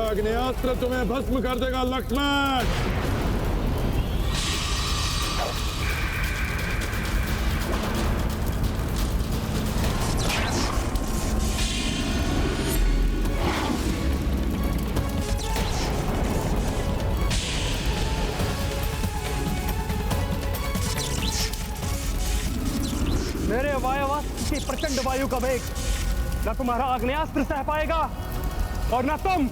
अग्नेयास्त्र तुम्हें भस्म कर देगा लक्ष्मण। मेरे वायुवास्त्र की प्रचंड वायु का वेग न तुम्हारा आग्नेयास्त्र सह पाएगा और न तुम।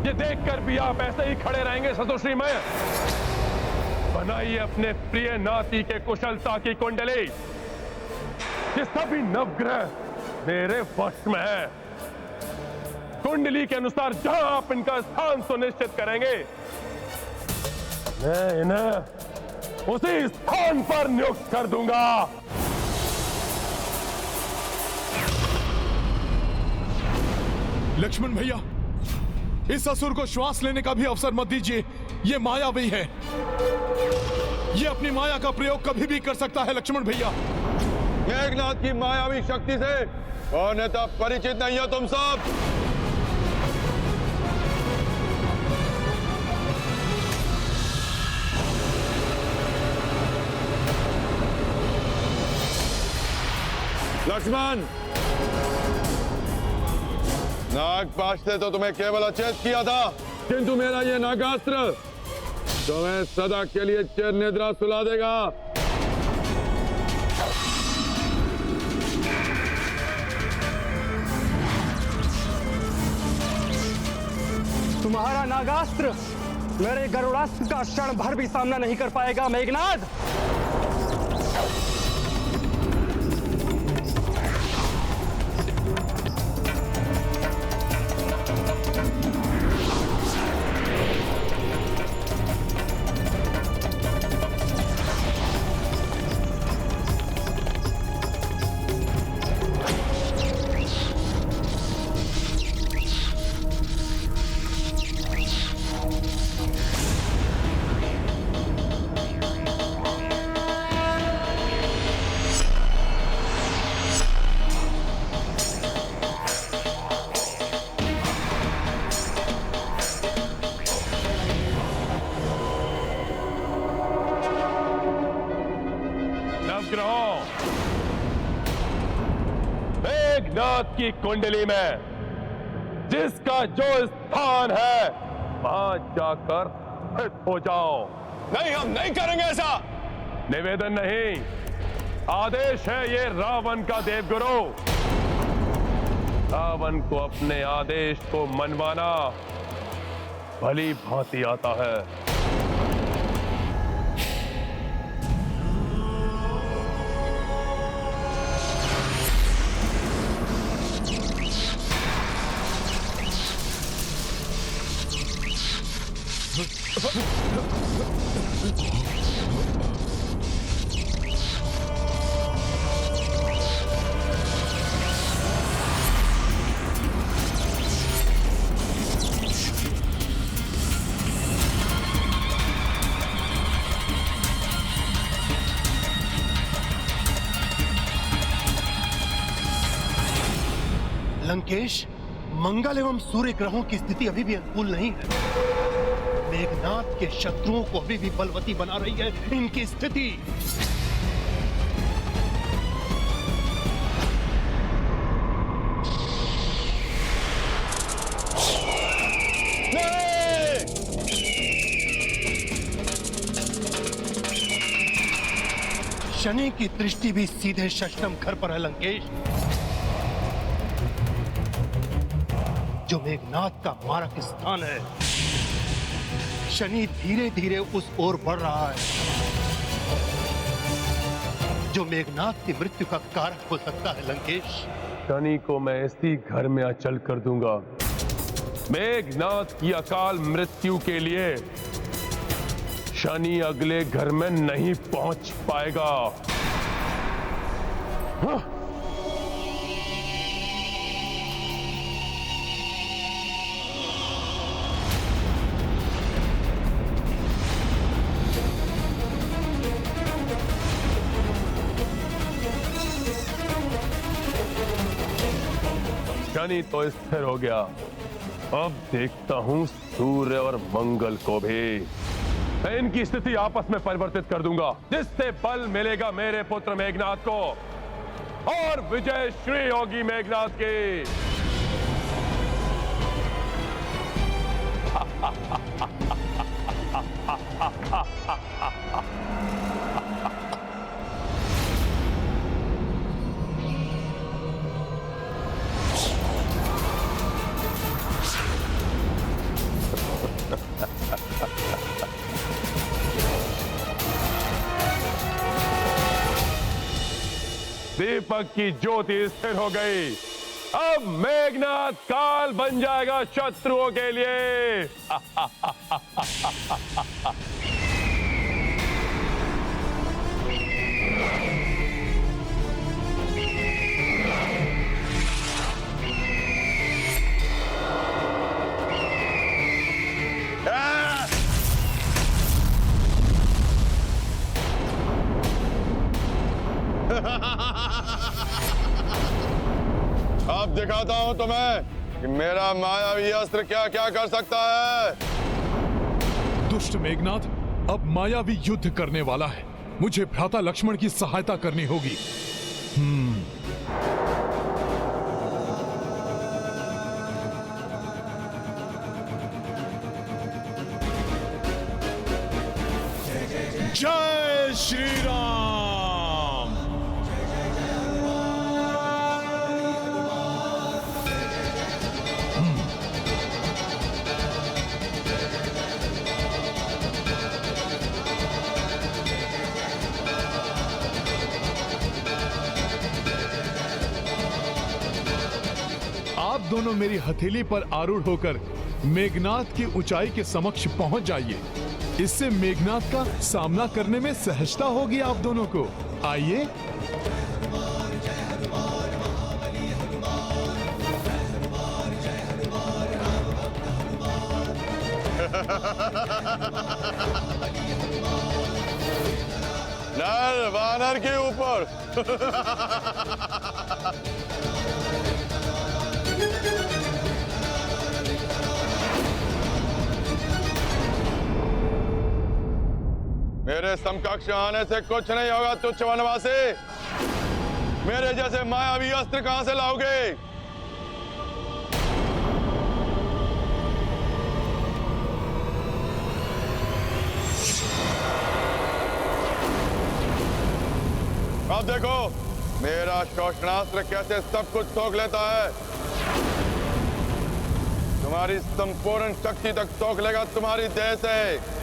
ये देखकर भी आप ऐसे ही खड़े रहेंगे सतोश्री में? बनाइए अपने प्रिय नाती के कुशलता की कुंडली। ये सभी नवग्रह मेरे वश में है। कुंडली के अनुसार जहां आप इनका स्थान सुनिश्चित करेंगे, मैं इन्हें उसी स्थान पर नियुक्त कर दूंगा। लक्ष्मण भैया, इस असुर को श्वास लेने का भी अवसर मत दीजिए। ये मायावी है, ये अपनी माया का प्रयोग कभी भी कर सकता है। लक्ष्मण भैया, मेघनाथ की मायावी शक्ति से अन्यथा परिचित नहीं हो तुम सब। लक्ष्मण, नागपाश ने तो तुम्हें केवल अचेत किया था, किंतु मेरा ये नागास्त्र तुम्हें सदा के लिए चिर निद्रा सुला देगा। तुम्हारा नागास्त्र मेरे गरुड़ास्त्र का क्षण भर भी सामना नहीं कर पाएगा मेघनाद। मेघनाथ की कुंडली में जिसका जो स्थान है, वहां जाकर स्थित हो जाओ। नहीं, हम नहीं करेंगे ऐसा। निवेदन नहीं, आदेश है ये रावण का देवगुरु। रावण को अपने आदेश को मनवाना भली भांति आता है। लंकेश, मंगल एवं सूर्य ग्रहों की स्थिति अभी भी अनुकूल नहीं है। मेघनाथ के शत्रुओं को अभी भी बलवती बना रही है इनकी स्थिति। शनि की दृष्टि भी सीधे षष्ठम घर पर है लंकेश, जो मेघनाथ का मारक स्थान है। शनि धीरे धीरे उस ओर बढ़ रहा है, जो मेघनाथ की मृत्यु का कारक हो सकता है लंकेश। शनि को मैं इसी घर में अचल कर दूंगा। मेघनाथ की अकाल मृत्यु के लिए शनि अगले घर में नहीं पहुंच पाएगा। हाँ? शनि तो स्थिर हो गया, अब देखता हूं सूर्य और मंगल को भी। मैं इनकी स्थिति आपस में परिवर्तित कर दूंगा, जिससे बल मिलेगा मेरे पुत्र मेघनाथ को और विजय श्री होगी मेघनाथ की। दीपक की ज्योति स्थिर हो गई। अब मेघनाथ काल बन जाएगा शत्रुओं के लिए। अब दिखाता हूं तुम्हें कि मेरा मायावी अस्त्र क्या क्या कर सकता है। दुष्ट मेघनाथ अब मायावी युद्ध करने वाला है। मुझे भ्राता लक्ष्मण की सहायता करनी होगी। जय श्री राम। आप दोनों मेरी हथेली पर आरूढ़ होकर मेघनाथ की ऊंचाई के समक्ष पहुंच जाइए। इससे मेघनाथ का सामना करने में सहजता होगी आप दोनों को। आइए। नर वानर के ऊपर। मेरे समकक्ष आने से कुछ नहीं होगा तुच्छ वनवासी। मेरे जैसे मायावी अस्त्र कहां से लाओगे? अब देखो मेरा शोषणास्त्र कैसे सब कुछ सोख लेता है। तुम्हारी संपूर्ण शक्ति तक सोख लेगा तुम्हारी देह से।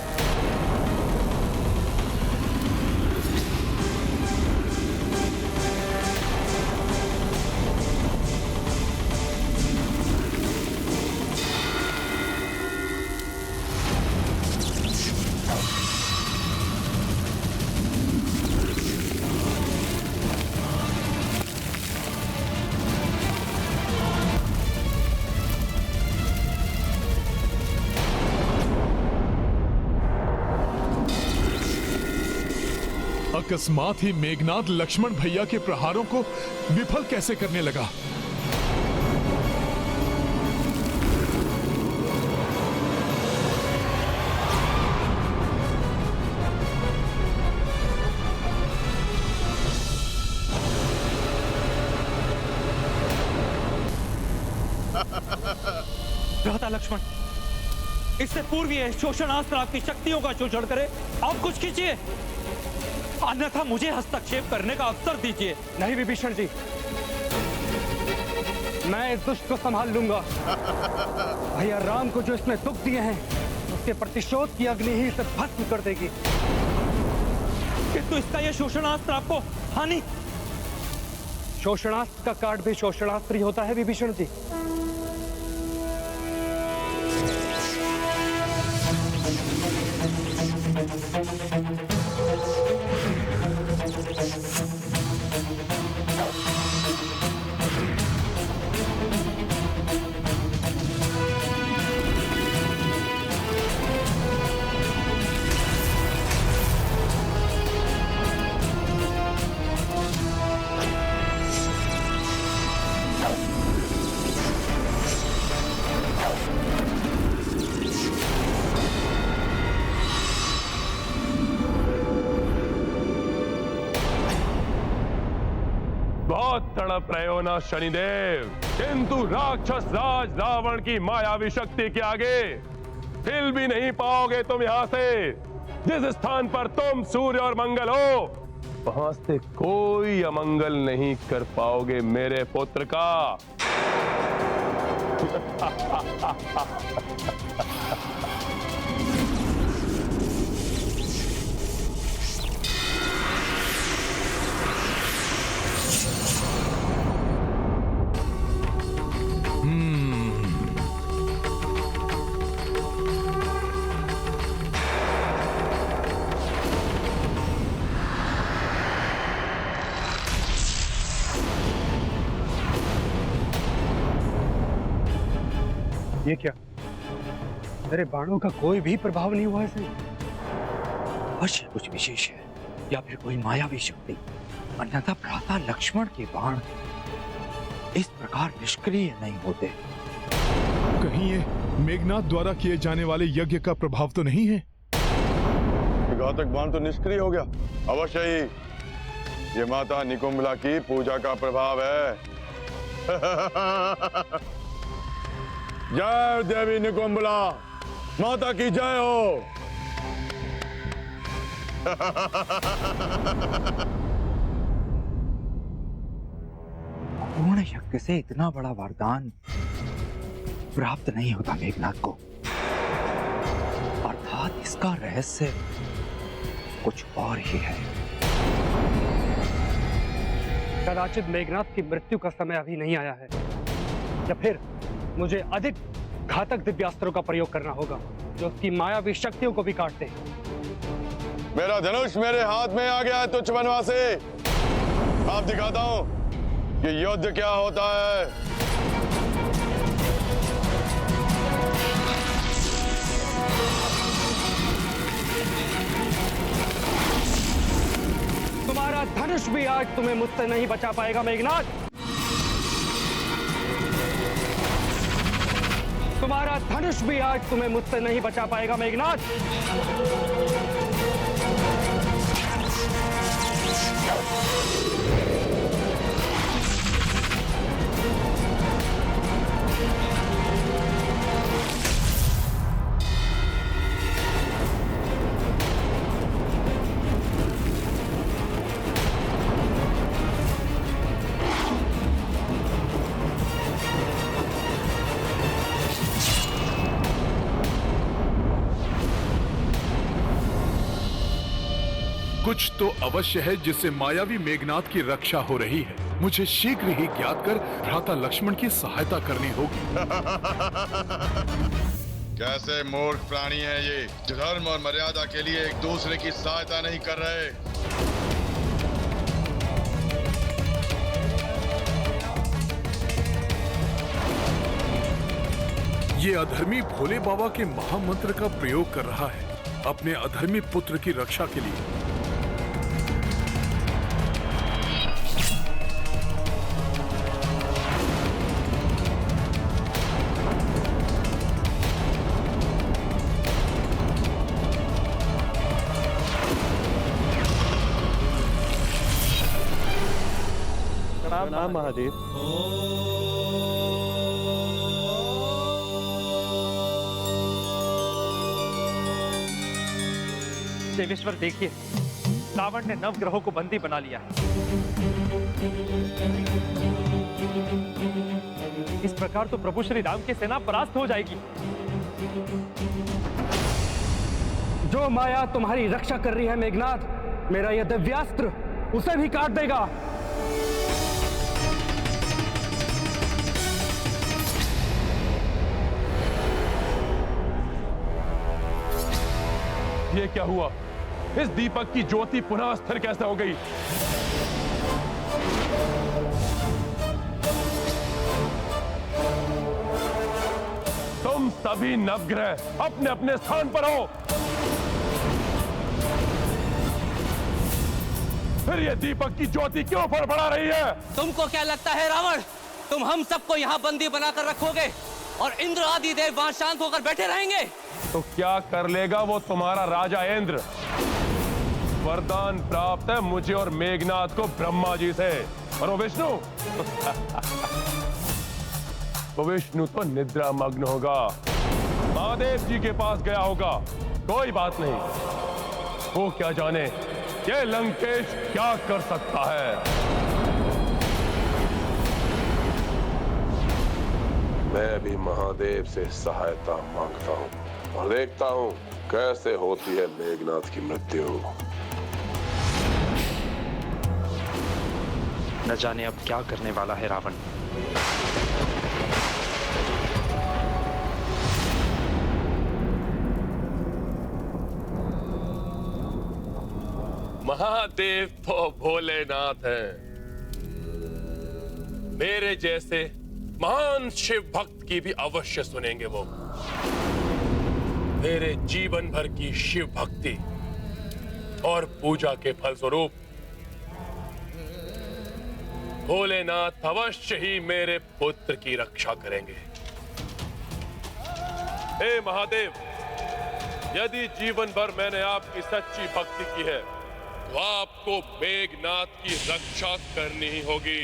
अकस्मात ही मेघनाथ लक्ष्मण भैया के प्रहारों को विफल कैसे करने लगा। भ्राता लक्ष्मण, इससे पूर्व यह शोषणास्त्र आपकी शक्तियों का शोषण करे। आप कुछ कीजिए, अन्यथा मुझे हस्तक्षेप करने का अवसर दीजिए। नहीं विभीषण जी, मैं इस दुष्ट को संभाल लूंगा। भैया राम को जो इसने दुख दिए हैं, उसके प्रतिशोध की अग्नि ही इसे भस्म कर देगी। किंतु इसका यह शोषणास्त्र आपको हानि शोषणास्त्र का काट भी शोषणास्त्र ही होता है विभीषण जी। बहुत तड़प रहे हो ना शनिदेव, किंतु राक्षस राज रावण की मायावी शक्ति के आगे हिल भी नहीं पाओगे तुम यहां से। जिस स्थान पर तुम सूर्य और मंगल हो, वहां से कोई अमंगल नहीं कर पाओगे मेरे पुत्र का। ये क्या, मेरे बाणों का कोई भी प्रभाव नहीं हुआ इसे? अवश्य कुछ विशेष है या फिर कोई मायावी शक्ति, अन्यथा भ्राता लक्ष्मण के बाण इस प्रकार निष्क्रिय नहीं होते। कहीं ये मेघनाथ द्वारा किए जाने वाले यज्ञ का प्रभाव तो नहीं है? घातक बाण तो निष्क्रिय हो गया। अवश्य ही ये माता निकुंभला की पूजा का प्रभाव है। जय देवी निकुंभला, माता की जय हो। पूर्ण यज्ञ से इतना बड़ा वरदान प्राप्त नहीं होता मेघनाथ को, अर्थात इसका रहस्य कुछ और ही है। कदाचित मेघनाथ की मृत्यु का समय अभी नहीं आया है, या फिर मुझे अधिक घातक दिव्यास्त्रों का प्रयोग करना होगा जो उसकी मायावी शक्तियों को भी काटते हैं। मेरा धनुष मेरे हाथ में आ गया है तुच्छ बनवासी। आप दिखाता हूं कि युद्ध क्या होता है। तुम्हारा धनुष भी आज तुम्हें मुझसे नहीं बचा पाएगा मेघनाथ। तुम्हारा धनुष भी आज तुम्हें मुझसे नहीं बचा पाएगा मेघनाथ। कुछ तो अवश्य है जिससे मायावी मेघनाथ की रक्षा हो रही है। मुझे शीघ्र ही ज्ञात कर भ्राता लक्ष्मण की सहायता करनी होगी। कैसे मूर्ख प्राणी है ये, जो धर्म और मर्यादा के लिए एक दूसरे की सहायता नहीं कर रहे। ये अधर्मी भोले बाबा के महामंत्र का प्रयोग कर रहा है अपने अधर्मी पुत्र की रक्षा के लिए। प्रणाम महादेव। देवेश्वर देखिए, रावण ने नवग्रहों को बंदी बना लिया है। इस प्रकार तो प्रभु श्री राम की सेना परास्त हो जाएगी। जो माया तुम्हारी रक्षा कर रही है मेघनाथ, मेरा यह दिव्यास्त्र उसे भी काट देगा। ये क्या हुआ? इस दीपक की ज्योति पुनः स्थिर कैसे हो गई? तुम सभी नवग्रह अपने अपने स्थान पर हो। फिर ये दीपक की ज्योति क्यों फड़फड़ा रही है? तुमको क्या लगता है रावण, तुम हम सबको यहाँ बंदी बनाकर रखोगे और इंद्र आदि देव वहां शांत होकर बैठे रहेंगे? तो क्या कर लेगा वो तुम्हारा राजा इंद्र? वरदान प्राप्त है मुझे और मेघनाथ को ब्रह्मा जी से, और वो विष्णु वो विष्णु तो निद्रा मग्न होगा, महादेव जी के पास गया होगा। कोई बात नहीं, वो क्या जाने ये लंकेश क्या कर सकता है। मैं भी महादेव से सहायता मांगता हूँ और देखता हूँ कैसे होती है मेघनाथ की मृत्यु। न जाने अब क्या करने वाला है रावण। महादेव तो भोलेनाथ हैं। मेरे जैसे महान शिव भक्त की भी अवश्य सुनेंगे वो। मेरे जीवन भर की शिव भक्ति और पूजा के फलस्वरूप भोलेनाथ अवश्य ही मेरे पुत्र की रक्षा करेंगे। हे महादेव, यदि जीवन भर मैंने आपकी सच्ची भक्ति की है तो आपको मेघनाथ की रक्षा करनी ही होगी।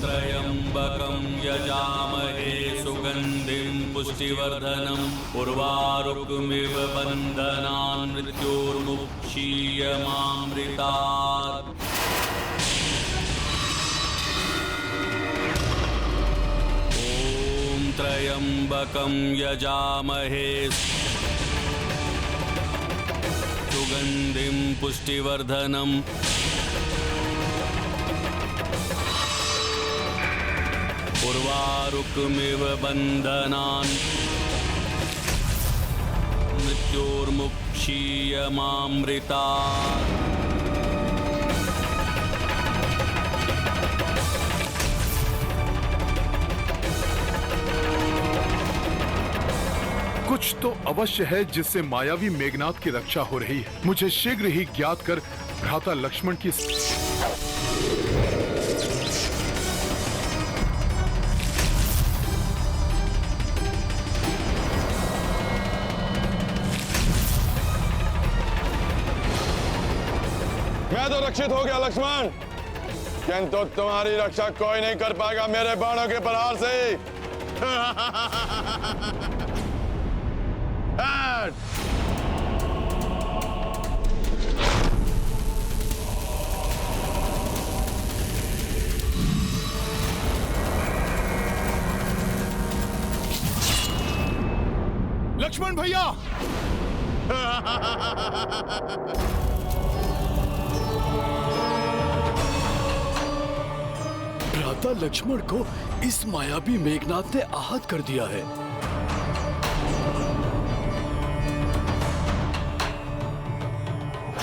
त्र्यंबकं यजामहे सुगंधिं पुष्टिवर्धनम् उर्वारुकमिव बन्धनान् मृत्योर्मुक्षीयमामृतात्। ॐ त्र्यंबकं यजामहे सुगंधिं पुष्टिवर्धनम् उर्वारुकमिव बन्धनान् मृत्योर्मुक्षीयमामृतात्। कुछ तो अवश्य है जिससे मायावी मेघनाथ की रक्षा हो रही है। मुझे शीघ्र ही ज्ञात कर भ्राता लक्ष्मण की मैं तो रक्षित हो गया लक्ष्मण, किंतु तुम्हारी रक्षा कोई नहीं कर पाएगा मेरे बाणों के प्रहार से। लक्ष्मण भैया, भ्राता लक्ष्मण को इस मायावी मेघनाथ ने आहत कर दिया है।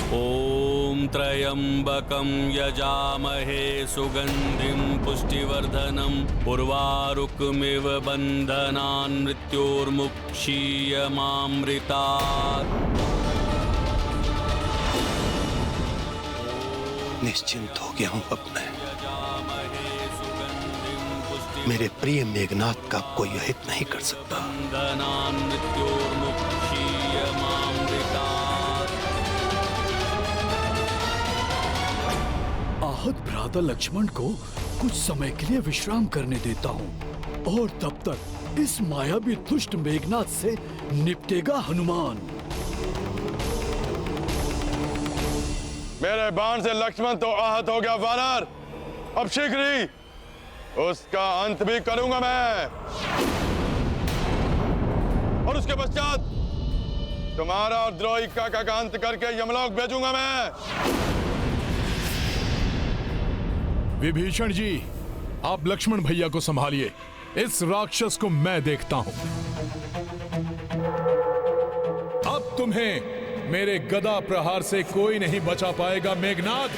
ॐ त्र्यंबकं यजामहे सुगंधिं पुष्टिवर्धनम् उर्वारुकमिव बन्धनान् मृत्योर्मुक्षीयमामृतात्। निश्चिंत हो गया हूं अब मैं। मेरे प्रिय मेघनाथ का कोई अहित नहीं कर सकता। बन्धनान् मृत्योर्मुक्षीयमामृतात्। आहत भ्राता लक्ष्मण को कुछ समय के लिए विश्राम करने देता हूँ और तब तक इस मायावी दुष्ट मेघनाथ से निपटेगा हनुमान। मेरे बाण से लक्ष्मण तो आहत हो गया वानर, अब शीघ्र ही उसका अंत भी करूंगा मैं, और उसके पश्चात तुम्हारा और द्रोही काका का अंत करके यमलोक भेजूंगा मैं। विभीषण जी, आप लक्ष्मण भैया को संभालिए। इस राक्षस को मैं देखता हूं। अब तुम्हें मेरे गदा प्रहार से कोई नहीं बचा पाएगा मेघनाद।